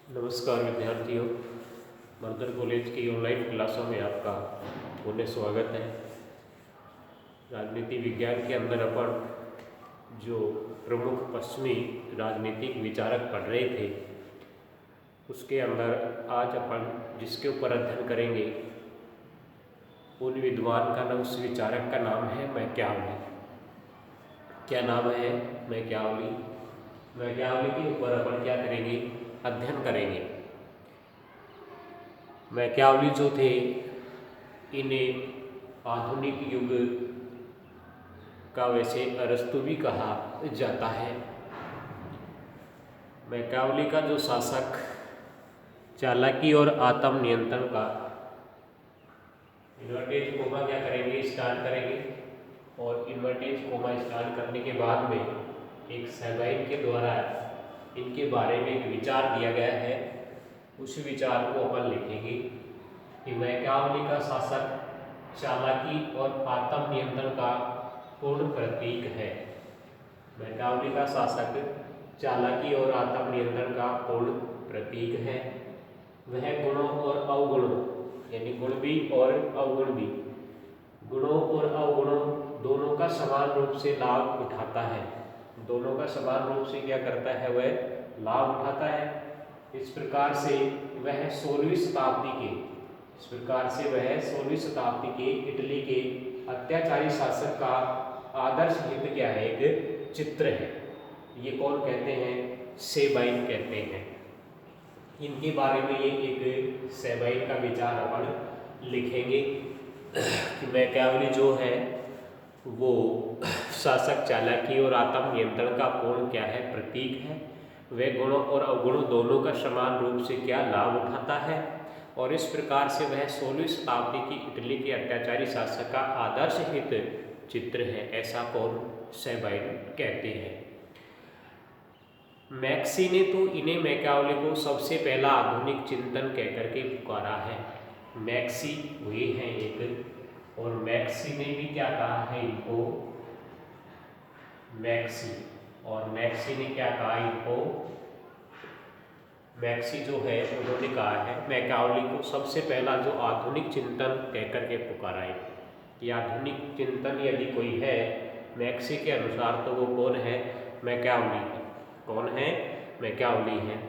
नमस्कार विद्यार्थियों, mother college की ऑनलाइन क्लासों में आपका पुनः स्वागत है। राजनीति विज्ञान के अंदर अपन जो प्रमुख पश्चिमी राजनीतिक विचारक पढ़ रहे थे उसके अंदर आज अपन जिसके ऊपर अध्ययन करेंगे उन विद्वान का नाम, उस विचारक का नाम है मैकियावली। क्या नाम है? मैकियावली। मैकियावली के ऊपर अपन क्या करेंगे? अध्ययन करेंगे। मैकियावली जो थे इन्हें आधुनिक युग का वैसे अरस्तु भी कहा जाता है। मैकियावली का जो शासक चालाकी और आत्म नियंत्रण का इन्वर्टेज कोमा क्या करेंगे? स्टार्ट करेंगे। और इन्वर्टेज कोमा स्टार्ट करने के बाद में एक सैबाइन के द्वारा इनके बारे में एक विचार दिया गया है। उस विचार को अपन लिखेंगे कि मैकियावली का शासक चालाकी और आत्म नियंत्रण का पूर्ण प्रतीक है। मैकियावली का शासक चालाकी और आत्म नियंत्रण का पूर्ण प्रतीक है। वह गुणों और अवगुणों यानी गुण भी और अवगुण भी, गुणों और अवगुणों दोनों का समान रूप से लाभ उठाता है। दोनों का समान रूप से क्या करता है? वह लाभ उठाता है। इस प्रकार से वह 16वीं शताब्दी के इटली के अत्याचारी शासक का आदर्श हित क्या है? एक चित्र है। ये कौन कहते हैं? सेबाइन कहते हैं। इनके बारे में ये एक सेबाइन का विचार अपन लिखेंगे कि मैकियावली जो है वो शासक चालाकी और आत्म नियंत्रण का पूर्ण क्या है? प्रतीक है। वह गुणों और अवगुणों दोनों का समान रूप से क्या लाभ उठाता है और इस प्रकार से वह 16वीं शताब्दी की इटली के अत्याचारी शासक का आदर्श हित चित्र है। ऐसा कौन? सेबाइन कहते हैं। मैक्सी ने तो इन्हें मैकियावली को सबसे पहला आधुनिक चिंतन कहकर के पुकारा है। मैक्सी हुए हैं एक, और मैक्सी ने भी क्या कहा है इनको? मैक्सी। और मैक्सी ने क्या कहा इनको? मैक्सी जो है उन्होंने कहा है मैकियावली को सबसे पहला जो आधुनिक चिंतन कहकर के पुकारा है। कि आधुनिक चिंतन यदि कोई है मैक्सी के अनुसार तो वो कौन है? मैकियावली। कौन है? मैकियावली है।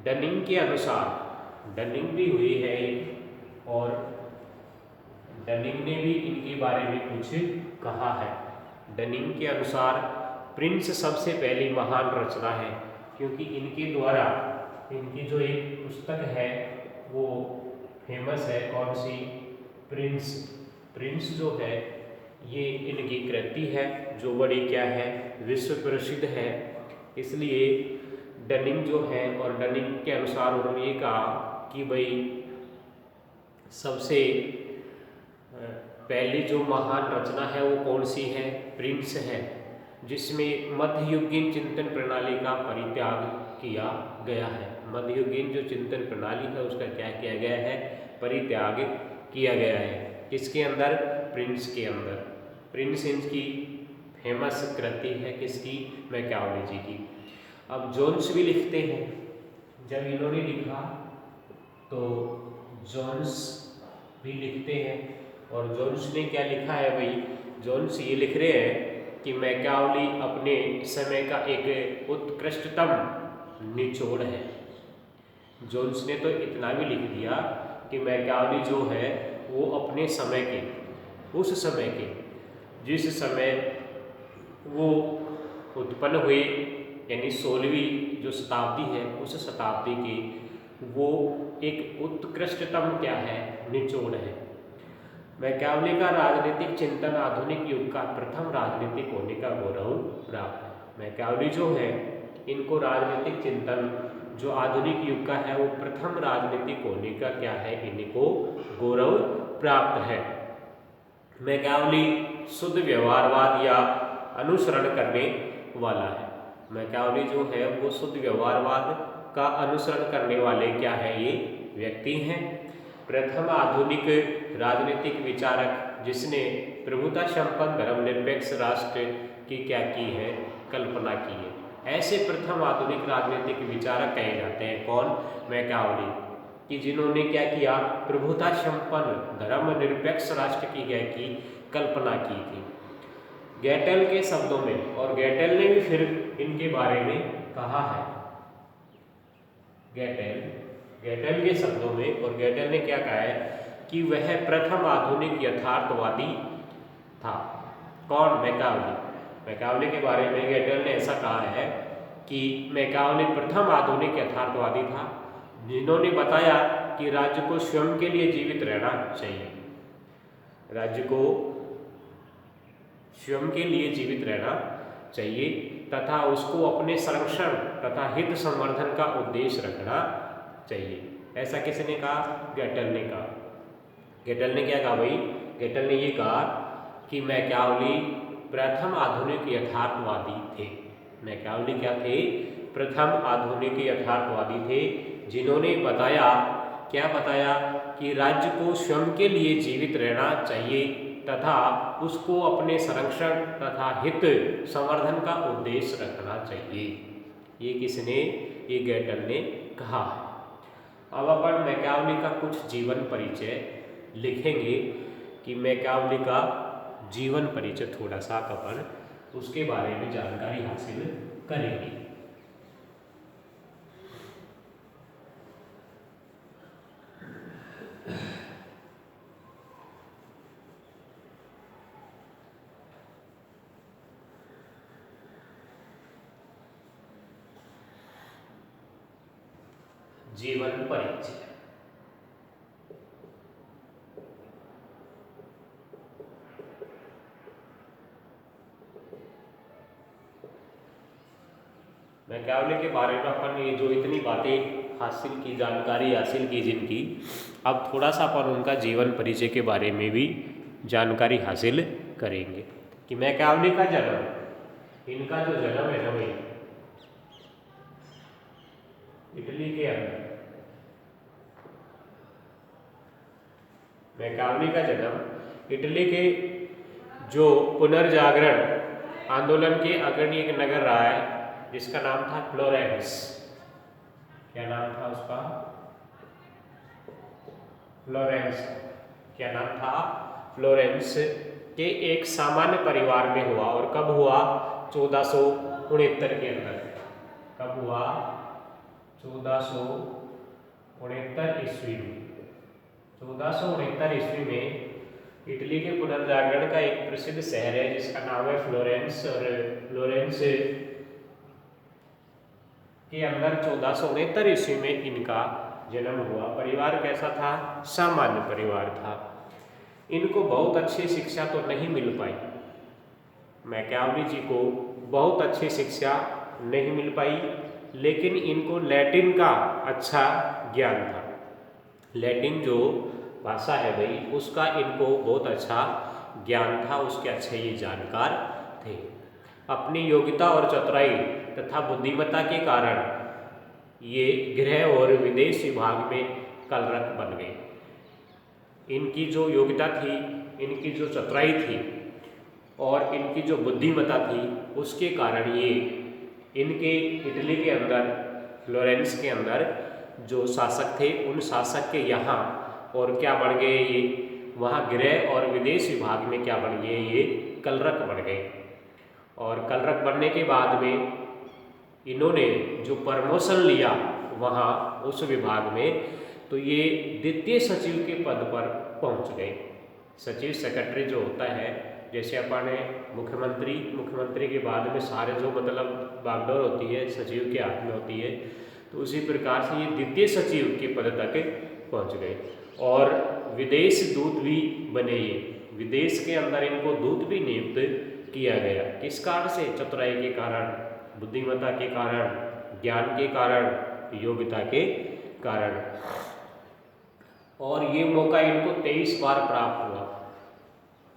डनिंग के अनुसार, डनिंग भी हुई है एक, और डनिंग ने भी इनके बारे में कुछ कहा है। डनिंग के अनुसार प्रिंस सबसे पहली महान रचना है, क्योंकि इनके द्वारा इनकी जो एक पुस्तक है वो फेमस है। कौन सी? प्रिंस। प्रिंस जो है ये इनकी कृति है जो बड़ी क्या है? विश्व प्रसिद्ध है। इसलिए डनिंग जो है, और डनिंग के अनुसार उन्होंने ये कहा कि भाई सबसे पहली जो महान रचना है वो कौन सी है? प्रिंस है, जिसमें मध्ययुगीन चिंतन प्रणाली का परित्याग किया गया है। मध्ययुगीन जो चिंतन प्रणाली है उसका क्या किया गया है? परित्याग किया गया है। किसके अंदर? प्रिंस के अंदर। प्रिंस इनकी फेमस कृति है। किसकी? मैकियावली जी की। अब जोन्स भी लिखते हैं। जब इन्होंने लिखा तो जोन्स भी लिखते हैं, और जोन्स ने क्या लिखा है भाई? जोन्स ये लिख रहे हैं कि मैकियावली अपने समय का एक उत्कृष्टतम निचोड़ है। जोन्स ने तो इतना भी लिख दिया कि मैकियावली जो है वो अपने समय के, उस समय के जिस समय वो उत्पन्न हुए यानी 16वीं जो शताब्दी है उस शताब्दी की वो एक उत्कृष्टतम क्या है? निचोड़ है। मैकियावली का राजनीतिक चिंतन आधुनिक युग का प्रथम राजनीतिक होने का गौरव प्राप्त है। मैकियावली जो है इनको राजनीतिक चिंतन जो आधुनिक युग का है वो प्रथम राजनीतिक होने का क्या है? इनको गौरव प्राप्त है। मैकियावली शुद्ध व्यवहारवाद या अनुसरण करने वाला है। मैकियावली जो है वो शुद्ध व्यवहारवाद का अनुसरण करने वाले क्या है? ये व्यक्ति हैं। प्रथम आधुनिक राजनीतिक विचारक जिसने प्रभुता संपन्न धर्मनिरपेक्ष राष्ट्र की क्या की है? कल्पना की है। ऐसे प्रथम आधुनिक राजनीतिक विचारक कहे जाते हैं। कौन? मैकावली, कि जिन्होंने क्या किया? प्रभुता संपन्न धर्मनिरपेक्ष राष्ट्र की क्या की कल्पना की थी। गेटल के शब्दों में, और गेटल ने भी फिर इनके बारे में कहा है, गेटल के शब्दों में, और गेटल ने क्या कहा है कि वह प्रथम आधुनिक यथार्थवादी था। कौन? मैकावली। मैकावली के बारे में गेटल ने ऐसा कहा है कि मैकावली प्रथम आधुनिक यथार्थवादी था, जिन्होंने बताया कि राज्य को स्वयं के लिए जीवित रहना चाहिए, राज्य को स्वयं के लिए जीवित रहना चाहिए तथा उसको अपने संरक्षण तथा हित संवर्धन का उद्देश्य रखना चाहिए। ऐसा किसने कहा? गेटल ने कहा। गेटल ने क्या कहा भाई? गेटल ने ये कहा कि मैकावली प्रथम आधुनिक यथार्थवादी थे। मैकावली क्या थे? प्रथम आधुनिक यथार्थवादी थे, जिन्होंने बताया, क्या बताया? कि राज्य को स्वयं के लिए जीवित रहना चाहिए तथा उसको अपने संरक्षण तथा हित संवर्धन का उद्देश्य रखना चाहिए। ये किसने? ये गेटल ने कहा। अब अपन मैकावली का कुछ जीवन परिचय लिखेंगे कि मैकावली का जीवन परिचय थोड़ा सा अपन उसके बारे में जानकारी हासिल करेंगे। जीवन परिचय। मैकावली के बारे में अपन ये जो इतनी बातें हासिल की, जानकारी हासिल की जिनकी, अब थोड़ा सा अपन उनका जीवन परिचय के बारे में भी जानकारी हासिल करेंगे कि मैकावली का जन्म, इनका जो जन्म है ना भाई, इटली के अंदर, मैकावली का जन्म इटली के जो पुनर्जागरण आंदोलन के अग्रणी एक नगर रहा है, जिसका नाम था फ्लोरेंस। क्या नाम था उसका? फ्लोरेंस। क्या नाम था? फ्लोरेंस के एक सामान्य परिवार में हुआ। और कब हुआ? 1469 के अंदर। कब हुआ? 1469 ईस्वी में। 1469 ईस्वी में इटली के पुनर्जागरण का एक प्रसिद्ध शहर है जिसका नाम है फ्लोरेंस। और फ्लोरेंस के अंदर 1469 ईस्वी में इनका जन्म हुआ। परिवार कैसा था? सामान्य परिवार था। इनको बहुत अच्छी शिक्षा तो नहीं मिल पाई, मैकावली जी को बहुत अच्छी शिक्षा नहीं मिल पाई, लेकिन इनको लैटिन का अच्छा ज्ञान था। लैटिन जो भाषा है भाई, उसका इनको बहुत अच्छा ज्ञान था, उसके अच्छे ये जानकार थे। अपनी योग्यता और चतुराई तथा बुद्धिमत्ता के कारण ये गृह और विदेश विभाग में कलरक बन गए। इनकी जो योग्यता थी, इनकी जो चतुराई थी और इनकी जो बुद्धिमत्ता थी, उसके कारण ये इनके इटली के अंदर, फ्लोरेंस के अंदर जो शासक थे, उन शासक के यहाँ और क्या बन गए ये, वहाँ गृह और विदेश विभाग में क्या बन गए ये, कलरक बन गए। और कलरक बनने के बाद में इन्होंने जो प्रमोशन लिया वहाँ उस विभाग में, तो ये द्वितीय सचिव के पद पर पहुँच गए। सचिव, सेक्रेटरी जो होता है, जैसे अपन मुख्यमंत्री के बाद में सारे जो मतलब बागडोर होती है सचिव के हाथ में होती है, तो उसी प्रकार से ये द्वितीय सचिव के पद तक पहुँच गए। और विदेश दूत भी बने ये, विदेश के अंदर इनको दूत भी नियुक्त किया गया। किस कारण से? चतुराई के कारण, बुद्धिमत्ता के कारण, ज्ञान के कारण, योग्यता के कारण। और ये मौका इनको 23 बार प्राप्त हुआ।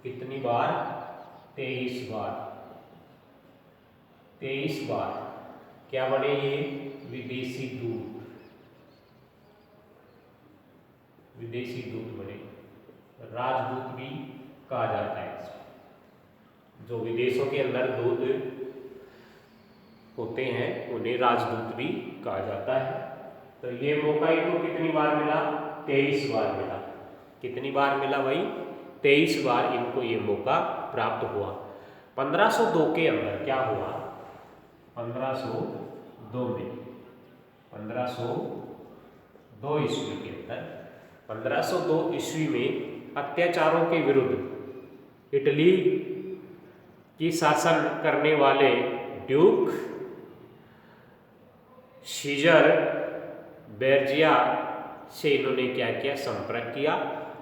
कितनी बार? 23 बार। 23 बार क्या बने ये? विदेशी दूत। विदेशी दूत बने, राजदूत भी कहा जाता है। जो विदेशों के अंदर दूत होते हैं उन्हें राजदूत भी कहा जाता है। तो ये मौका इनको कितनी बार मिला? 23 बार मिला। कितनी बार मिला भाई? 23 बार इनको ये मौका प्राप्त हुआ। 1502 के अंदर क्या हुआ? 1502 में, 1502 ईस्वी के अंदर, 1502 ईस्वी में अत्याचारों के विरुद्ध इटली की शासन करने वाले ड्यूक सीजर बेर्जिया से इन्होंने क्या किया? संपर्क किया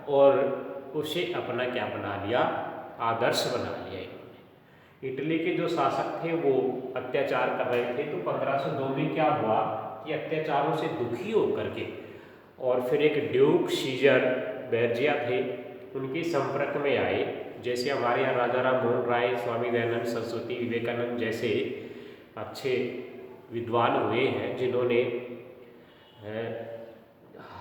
और उसे अपना क्या बना लिया? आदर्श बना लिया इन्होंने। इटली के जो शासक थे वो अत्याचार कर रहे थे, तो 1502 में क्या हुआ कि अत्याचारों से दुखी होकर के और फिर एक ड्यूक सीजर बेर्जिया थे, उनके संपर्क में आए। जैसे हमारे यहाँ राजा राम मोहन राय, स्वामी दयानंद सरस्वती, विवेकानंद जैसे अच्छे विद्वान हुए हैं, जिन्होंने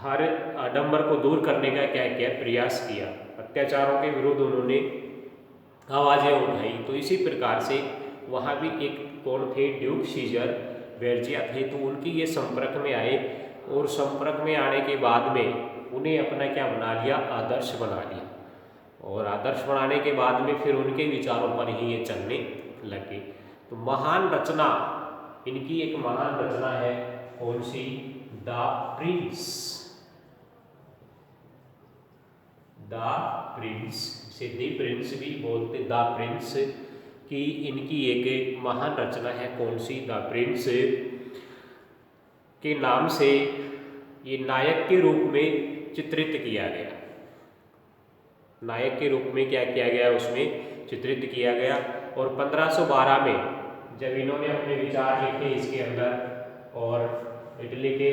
हर आडंबर को दूर करने का क्या किया? प्रयास किया। अत्याचारों के विरुद्ध उन्होंने आवाज़ें उठाई। तो इसी प्रकार से वहाँ भी एक कौन थे? ड्यूक सीजर बेर्जिया थे। तो उनकी ये संपर्क में आए और संपर्क में आने के बाद में उन्हें अपना क्या बना लिया? आदर्श बना लिया। और आदर्श बनाने के बाद में फिर उनके विचारों पर ही ये चलने लगे। तो महान रचना, इनकी एक महान रचना है कौन सी? The prince. द प्रिंस, इसे द प्रिंस भी बोलते, द प्रिंस की इनकी एक महान रचना है कौन सी? द प्रिंस के नाम से ये नायक के रूप में चित्रित किया गया। नायक के रूप में क्या किया गया? उसमें चित्रित किया गया। और 1512 में जब इन्होंने अपने विचार लिखे इसके अंदर और इटली के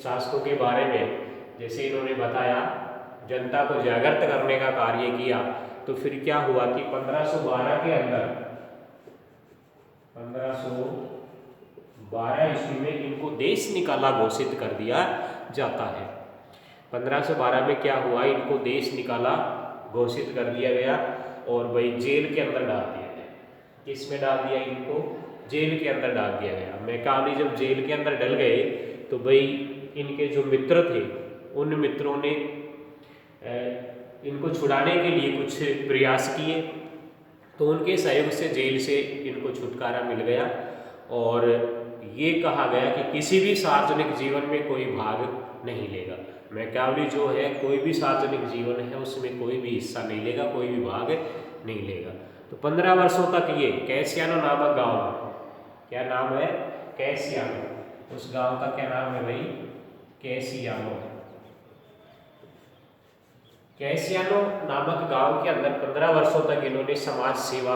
शासकों के बारे में जैसे इन्होंने बताया, जनता को जागृत करने का कार्य किया, तो फिर क्या हुआ कि 1512 के अंदर, 1512 ईस्वी में इनको देश निकाला घोषित कर दिया जाता है। 1512 में क्या हुआ? इनको देश निकाला घोषित कर दिया गया और भाई जेल के अंदर डाल दिया गया। किस में डाल दिया? इनको जेल के अंदर डाल दिया गया। मैकावली जब जेल के अंदर डल गए तो भाई इनके जो मित्र थे उन मित्रों ने इनको छुड़ाने के लिए कुछ प्रयास किए, तो उनके सहयोग से जेल से इनको छुटकारा मिल गया। और ये कहा गया कि किसी भी सार्वजनिक जीवन में कोई भाग नहीं लेगा। मैकावली जो है कोई भी सार्वजनिक जीवन है उसमें कोई भी हिस्सा नहीं लेगा, कोई भी भाग नहीं लेगा। तो 15 वर्षों तक ये कैसियानो नामक गांव में, क्या नाम है? कैसियानो। उस गांव का क्या नाम है भाई? कैसियानो। कैसियानो नामक गांव के अंदर 15 वर्षों तक इन्होंने समाज सेवा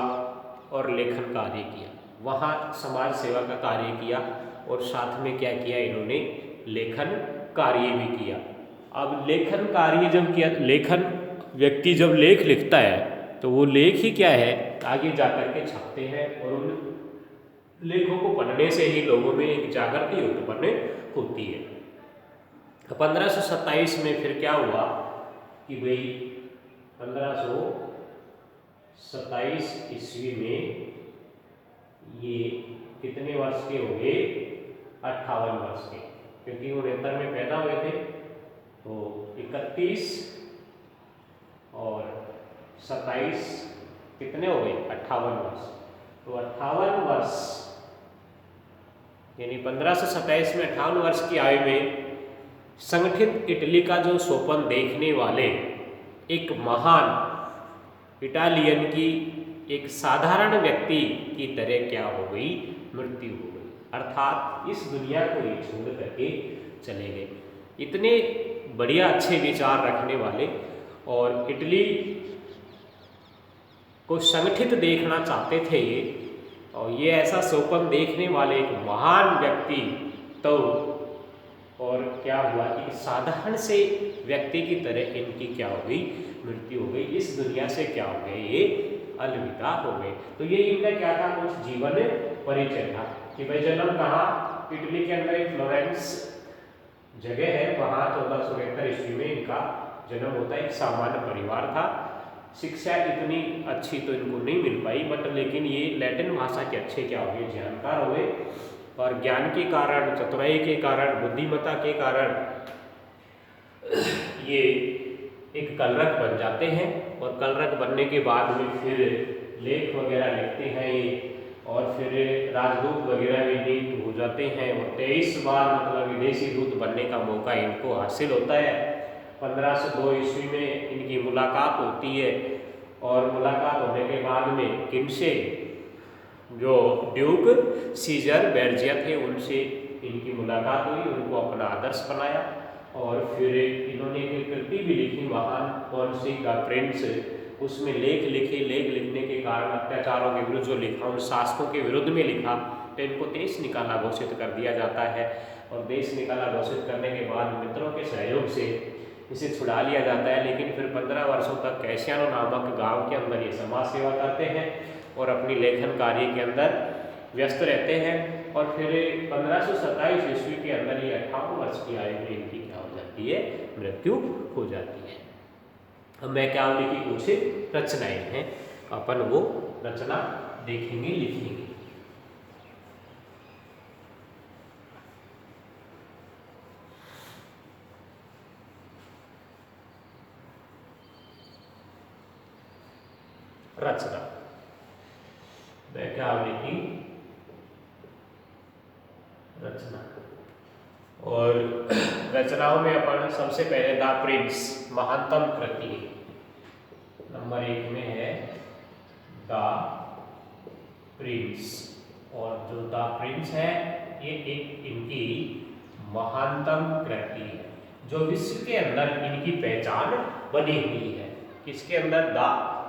और लेखन कार्य किया। वहाँ समाज सेवा का कार्य किया और साथ में क्या किया? इन्होंने लेखन कार्य भी किया। अब लेखन कार्य जब किया, लेखन व्यक्ति जब लेख लिखता है तो वो लेख ही क्या है? आगे जाकर के छपते हैं और उन लेखों को पढ़ने से ही लोगों में एक जागृति उत्पन्न होती है। 1527 में फिर क्या हुआ कि भाई 1527 ईस्वी में ये कितने वर्ष के हो गए? 58 वर्ष के, क्योंकि 69 में पैदा हुए थे। तो 31 और 27 कितने हो गए? 58 वर्ष। तो 58 वर्ष यानी 1527 में 58 वर्ष की आयु में संगठित इटली का जो स्वप्न देखने वाले एक महान इटालियन की एक साधारण व्यक्ति की तरह क्या हो गई? मृत्यु हो गई। अर्थात इस दुनिया को ये छोड़ करके चले गए। इतने बढ़िया अच्छे विचार रखने वाले और इटली को संगठित देखना चाहते थे ये, और ये ऐसा स्वप्न देखने वाले एक महान व्यक्ति, तो और क्या हुआ कि साधारण से व्यक्ति की तरह इनकी क्या हो गई? मृत्यु हो गई। इस दुनिया से क्या हो गए? ये अलविदा हो गए। तो ये इनका क्या था? कुछ जीवन परिचय था कि भाई जन्म कहाँ? इटली के अंदर एक फ्लोरेंस जगह है, वहाँ 1473 ईस्वी में इनका जन्म होता है। एक सामान्य परिवार था शिक्षा इतनी अच्छी तो इनको नहीं मिल पाई, बट लेकिन ये लैटिन भाषा के अच्छे क्या हुए, जानकार हुए, और ज्ञान के कारण, चतुराई के कारण, बुद्धिमत्ता के कारण ये एक कलरक बन जाते हैं, और कलरक बनने के बाद में फिर लेख वगैरह लिखते हैं ये, और फिर राजदूत वगैरह भी नियुक्त हो जाते हैं, और 23 बार मतलब विदेशी दूत बनने का मौका इनको हासिल होता है। 1502 ईस्वी में इनकी मुलाकात होती है, और मुलाकात होने के बाद में किनसे, जो ड्यूक सीजर बेर्जिया थे उनसे इनकी मुलाकात हुई, उनको अपना आदर्श बनाया, और फिर इन्होंने एक कृति भी लिखी महान कौन सी द प्रिंस, उसमें लेख लिखे, लेख लिखने के कारण अत्याचारों के विरुद्ध जो लिखा, उन शासकों के विरुद्ध में लिखा, तो इनको देश निकाला घोषित कर दिया जाता है, और देश निकाला घोषित करने के बाद मित्रों के सहयोग से इसे छुड़ा लिया जाता है, लेकिन फिर 15 वर्षों तक कैसियानो नामक गांव के अंदर ये समाज सेवा करते हैं और अपनी लेखन कार्य के अंदर व्यस्त रहते हैं, और फिर 1527 ईस्वी के अंदर ये 58 वर्ष की आयु में इनकी क्या हो जाती है, मृत्यु हो जाती है। अब मैकियावेली की कुछ रचनाएं हैं, अपन वो रचना देखेंगे, लिखेंगे। रचना मैकियावेली की रचना, और रचनाओं में अपन सबसे पहले द प्रिंस महानतम कृति नंबर 1 में है द प्रिंस, और जो द प्रिंस है ये एक इनकी महानतम कृति है, जो विश्व के अंदर इनकी पहचान बनी हुई है। किसके अंदर? द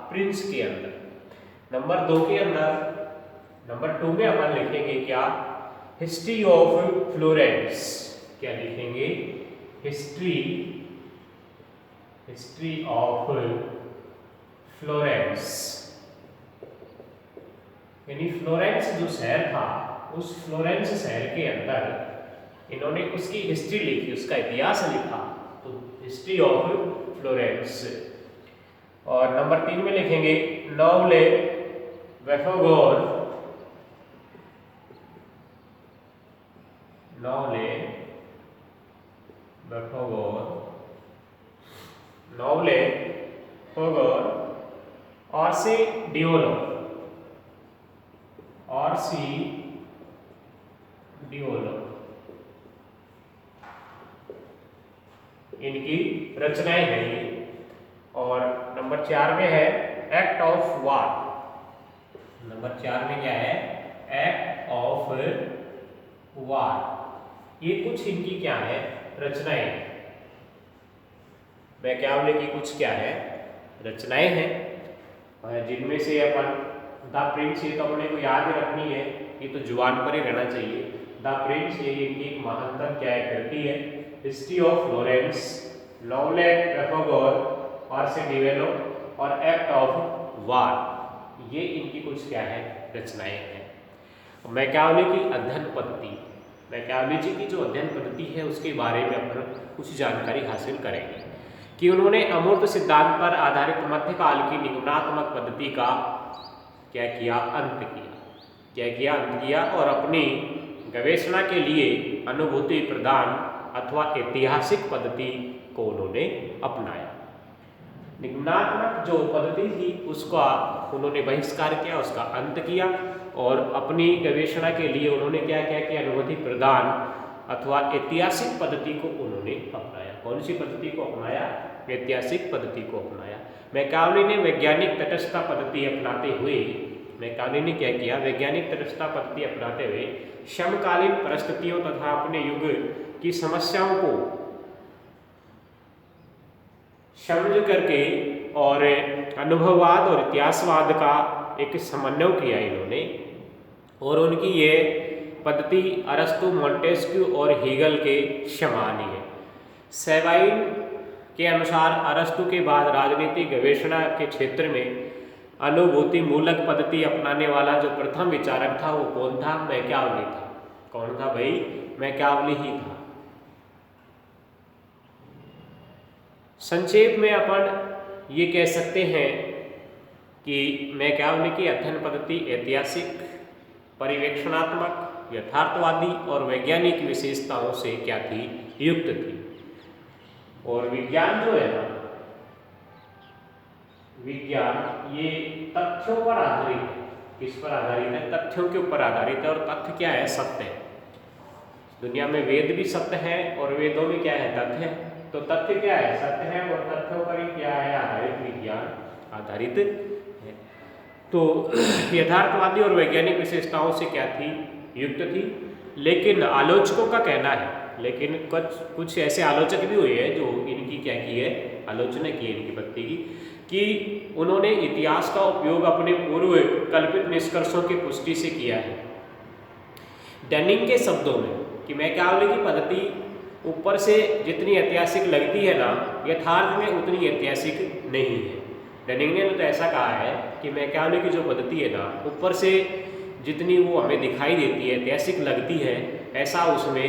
प्रिंस के अंदर। नंबर 2 के अंदर, नंबर 2 में अपन लिखेंगे क्या? History of Florence. क्या लिखेंगे? हिस्ट्री ऑफ फ्लोरेंस, यानी फ्लोरेंस जो शहर था, उस फ्लोरेंस शहर के अंदर इन्होंने उसकी हिस्ट्री लिखी, उसका इतिहास लिखा, तो हिस्ट्री ऑफ फ्लोरेंस। और नंबर 3 में लिखेंगे नोवेले वेफोगोर, नोवेले वेफोगोर, नोवेले वेफोगोर ऑर्सी डिओलो, ऑर्सी डिओलो, इनकी रचनाएं हैं ये। और नंबर 4 में है एक्ट ऑफ वार। नंबर 4 में क्या है? Act of war. ये कुछ इनकी क्या है? रचनाएं। मैकियावेली की कुछ क्या है? रचनाएं हैं, जिनमें से अपन द प्रिंस, ये तो अपने को याद रखनी है, ये तो जुबान पर ही रहना चाहिए। द प्रिंस ये इनकी एक महानतम क्या है? कृति है। हिस्ट्री ऑफ फ्लोरेंस, नोवेले वेफोगोर, ऑर्सी डिओलो और एक्ट ऑफ वार, ये इनकी कुछ क्या है? रचनाएं हैं। मैकियावेली की अध्ययन पद्धति, मैकियावेली जी की जो अध्ययन पद्धति है उसके बारे में अपन कुछ जानकारी हासिल करेंगे कि उन्होंने अमूर्त सिद्धांत पर आधारित मध्यकाल की निगमनात्मक पद्धति का क्या किया? अंत किया। क्या किया? अंत किया, और अपनी गवेषणा के लिए अनुभूति प्रदान अथवा ऐतिहासिक पद्धति को उन्होंने अपनाया। निगमनात्मक जो पद्धति थी उसका उन्होंने बहिष्कार किया, उसका अंत किया, और अपनी गवेषणा के लिए उन्होंने क्या क्या किया? अनुभूति प्रदान अथवा ऐतिहासिक पद्धति को उन्होंने अपनाया। कौन सी पद्धति को अपनाया? ऐतिहासिक पद्धति को अपनाया। मैकियावेली ने वैज्ञानिक तटस्थता पद्धति अपनाते हुए, मैकियावेली ने क्या किया? वैज्ञानिक तटस्थता पद्धति अपनाते हुए समकालीन परिस्थितियों तथा अपने युग की समस्याओं को समझ करके और अनुभववाद और इतिहासवाद का एक समन्वय किया इन्होंने, और उनकी ये पद्धति अरस्तु, मोंटेस्क्यू और हीगल के समान ही है। सेवाइन के अनुसार अरस्तु के बाद राजनीतिक गवेषणा के क्षेत्र में अनुभूति मूलक पद्धति अपनाने वाला जो प्रथम विचारक था वो कौन था? मैकियावेली था। कौन था भाई? मैकियावेली ही था। संक्षेप में अपन ये कह सकते हैं कि मैकियावेली की अध्ययन पद्धति ऐतिहासिक, परिवेक्षणात्मक, यथार्थवादी और वैज्ञानिक विशेषताओं से क्या थी, युक्त थी। और विज्ञान जो है ना, विज्ञान ये तथ्यों पर आधारित है। किस पर आधारित है? तथ्यों के ऊपर आधारित है। और तथ्य क्या है? सत्य है। दुनिया में वेद भी सत्य है और वेदों में क्या है? तथ्य है। तो तथ्य क्या है? सत्य है। और तथ्यों पर ही क्या है? आधारित विज्ञान आधारित है। तो यथार्थवादी और वैज्ञानिक विशेषताओं से क्या थी, युक्त थी। लेकिन आलोचकों का कहना है, लेकिन कुछ ऐसे आलोचक भी हुए हैं जो इनकी क्या की है, आलोचना की है इनकी पद्धति की, कि उन्होंने इतिहास का उपयोग अपने पूर्व कल्पित निष्कर्षों की पुष्टि से किया है। डनिंग के शब्दों में कि मैकियावेली की पद्धति ऊपर से जितनी ऐतिहासिक लगती है ना, यथार्थ में उतनी ऐतिहासिक नहीं है। डनिंग ने तो ऐसा कहा है कि मैकियावेली की जो पद्धति है ना, ऊपर से जितनी वो हमें दिखाई देती है, ऐतिहासिक लगती है, ऐसा उसमें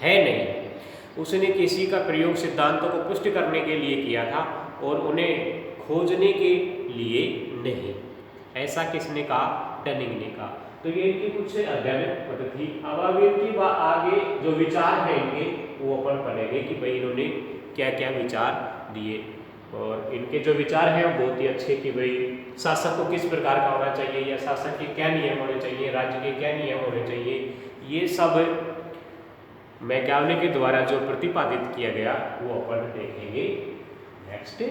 है नहीं। उसने किसी का प्रयोग सिद्धांतों को पुष्ट करने के लिए किया था और उन्हें खोजने के लिए नहीं। ऐसा किसने कहा? डनिंग ने कहा। तो ये इनकी कुछ अध्ययन पद्धति। अब इनकी आगे जो विचार है इनके, वो अपन पढ़ेंगे कि भाई इन्होंने क्या क्या विचार दिए। और इनके जो विचार हैं वो बहुत ही अच्छे कि भाई शासक को किस प्रकार का होना चाहिए, या शासक के क्या नियम होने चाहिए, राज्य के क्या नियम होने चाहिए, ये सब मैकियावेली के द्वारा जो प्रतिपादित किया गया वो अपन देखेंगे नेक्स्ट